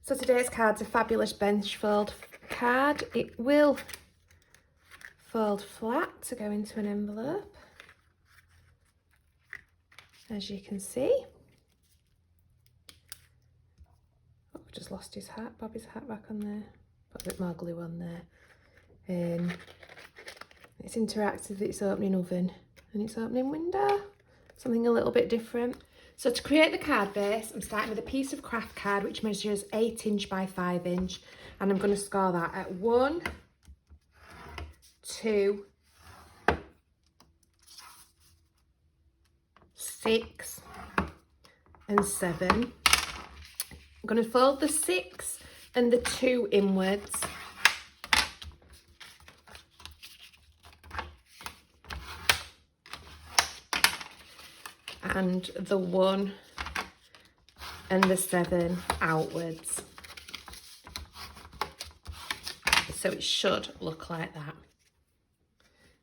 So today's card's a fabulous bench fold card. It will fold flat to go into an envelope, as you can see. Oh, I've just lost his hat, Bobby's hat back on there. Put a bit more glue on there. It's interactive, it's opening oven and it's opening window. Something a little bit different. So to create the card base, I'm starting with a piece of craft card which measures 8 inch by 5 inch, and I'm going to score that at 1, 2, 6 and 7. I'm going to fold the 6 and the 2 inwards. And the 1 and the 7 outwards. So it should look like that.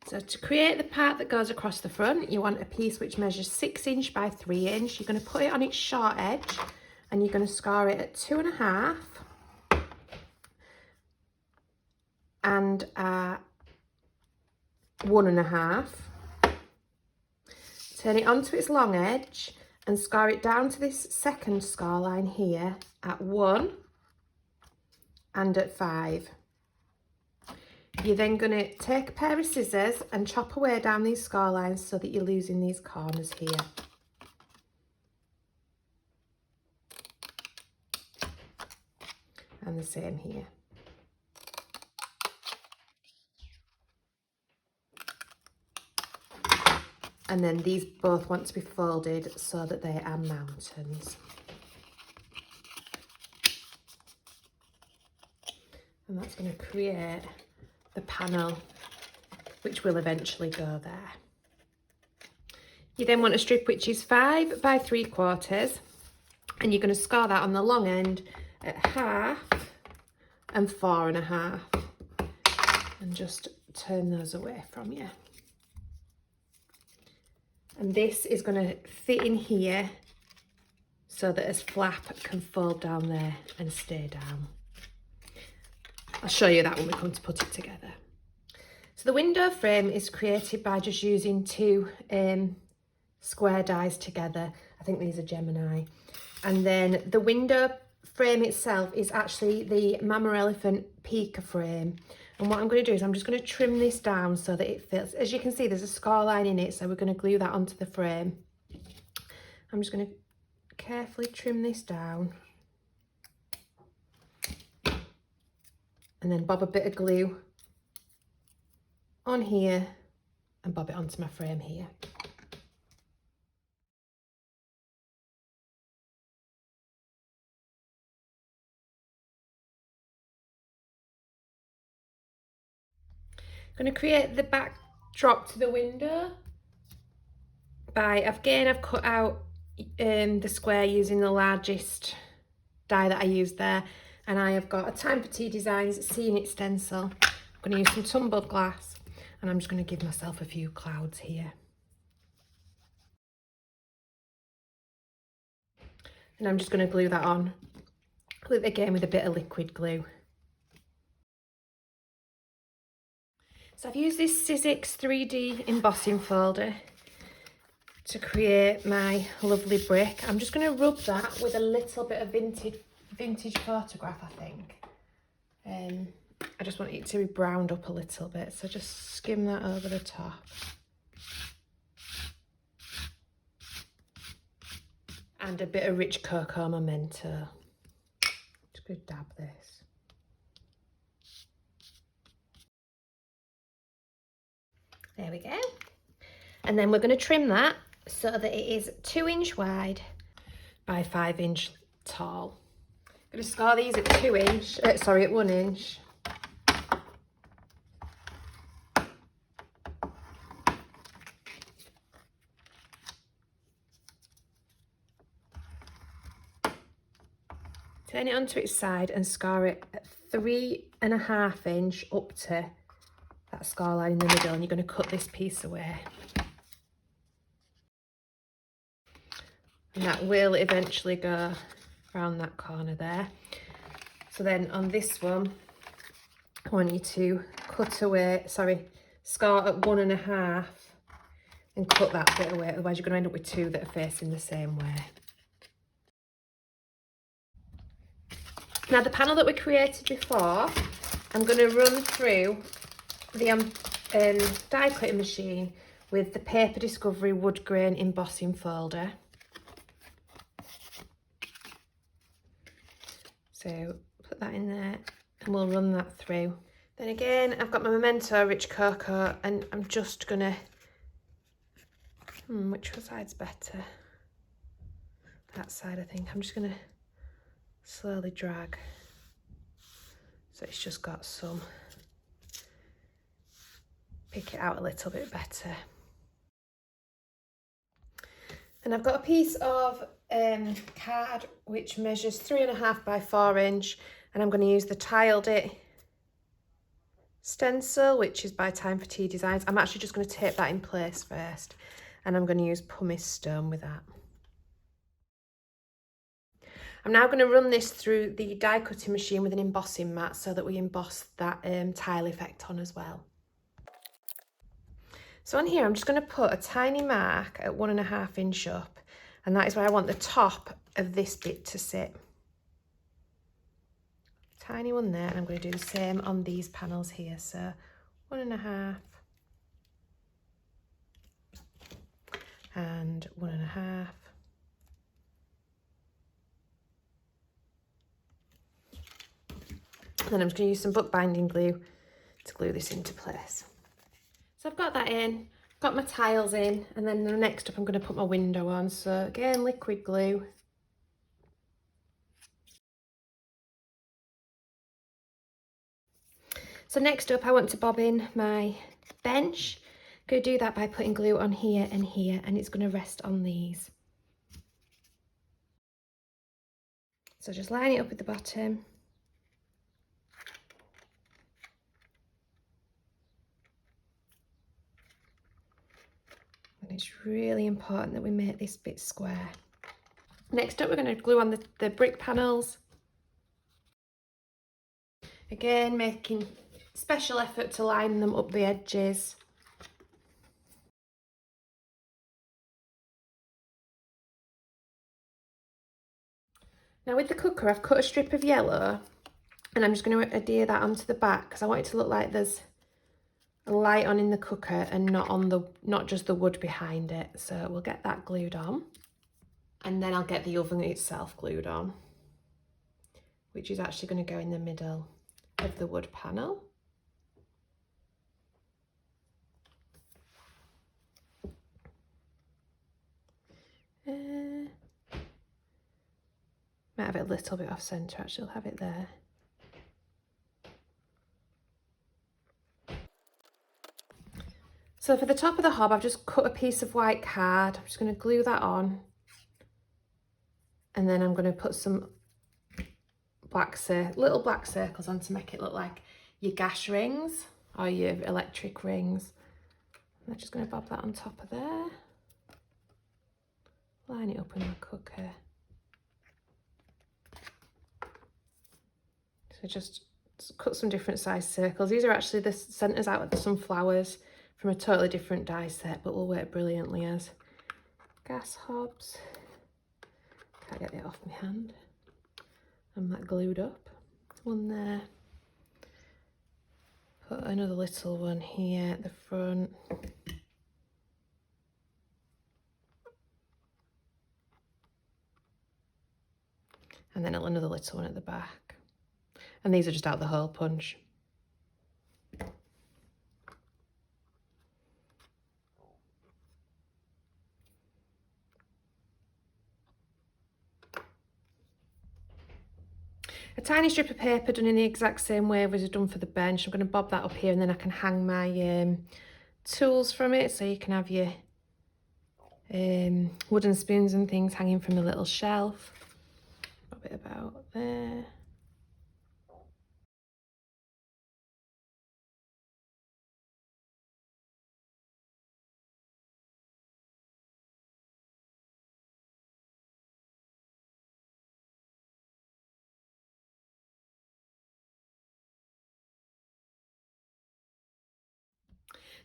So to create the part that goes across the front, you want a piece which measures 6 inch by 3 inch. You're going to put it on its short edge and you're going to score it at 2.5 and at 1.5. Turn it onto its long edge and score it down to this second score line here at 1 and at 5. You're then going to take a pair of scissors and chop away down these score lines so that you're losing these corners here. And the same here. And then these both want to be folded so that they are mountains. And that's going to create the panel which will eventually go there. You then want a strip which is 5 by 3/4, and you're going to score that on the long end at 1/2 and 4.5, and just turn those away from you. And this is going to fit in here so that a flap can fold down there and stay down. I'll show you that when we come to put it together. So the window frame is created by just using 2 square dies together. I think these are Gemini. And then the window frame itself is actually the Mama Elephant Pika frame. And what I'm going to do is I'm just going to trim this down so that it fits. As you can see, there's a score line in it, so we're going to glue that onto the frame. I'm just going to carefully trim this down. And then bob a bit of glue on here and bob it onto my frame here. I'm going to create the backdrop to the window by, I've cut out the square using the largest die that I used there, and I have got a Time for Tea Designs Scenic Stencil. I'm going to use some tumbled glass, and I'm just going to give myself a few clouds here. And I'm just going to glue that on, again with a bit of liquid glue. So I've used this Sizzix 3D embossing folder to create my lovely brick. I'm just going to rub that with a little bit of vintage photograph, I think. I just want it to be browned up a little bit, so just skim that over the top. And a bit of rich cocoa memento. Just going to dab this. There we go. And then we're going to trim that so that it is 2 inch wide by 5 inch tall. I'm going to score these at 1 inch. Turn it onto its side and score it at 3.5 inch up to that score line in the middle, and you're going to cut this piece away. And that will eventually go around that corner there. So then on this one, I want you to start at 1.5 and cut that bit away, otherwise you're going to end up with two that are facing the same way. Now the panel that we created before, I'm going to run through the die cutting machine with the Paper Discovery wood grain embossing folder. So put that in there and we'll run that through. Then again, I've got my Memento Rich Cocoa and I'm just gonna, which side's better? That side, I think. I'm just gonna slowly drag so it's just got some, pick it out a little bit better. And I've got a piece of card which measures 3.5 by 4 inch, and I'm going to use the Tiled It stencil, which is by Time for Tea Designs. I'm actually just going to tape that in place first, and I'm going to use pumice stone with that. I'm now going to run this through the die cutting machine with an embossing mat so that we emboss that tile effect on as well. So on here, I'm just going to put a tiny mark at 1.5 inch up, and that is where I want the top of this bit to sit. Tiny one there, and I'm going to do the same on these panels here. So 1.5 and 1.5. Then I'm just going to use some bookbinding glue to glue this into place. So I've got that in, got my tiles in, and then the next up I'm going to put my window on. So again, liquid glue. So next up I want to bob in my bench. I'm going to do that by putting glue on here, and it's going to rest on these. So just line it up at the bottom. And it's really important that we make this bit square. Next up, we're going to glue on the brick panels. Again, making special effort to line them up the edges. Now with the cooker, I've cut a strip of yellow, and I'm just going to adhere that onto the back because I want it to look like there's a light on in the cooker and not just the wood behind it. So we'll get that glued on, and then I'll get the oven itself glued on, which is actually going to go in the middle of the wood panel. Might have it a little bit off centre, actually. I'll have it there. So for the top of the hob, I've just cut a piece of white card. I'm just going to glue that on, and then I'm going to put some little black circles on to make it look like your gas rings or your electric rings. I'm just going to bob that on top of there. Line it up in my cooker. So just cut some different size circles. These are actually the centres out of some flowers from a totally different die set, but will work brilliantly as gas hobs. Can't get it off my hand. And that glued up. One there. Put another little one here at the front. And then another little one at the back. And these are just out the hole punch. A tiny strip of paper done in the exact same way as I've done for the bench. I'm going to bob that up here, and then I can hang my tools from it, so you can have your wooden spoons and things hanging from the little shelf. Bob it about there.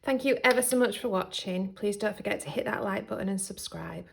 Thank you ever so much for watching. Please don't forget to hit that like button and subscribe.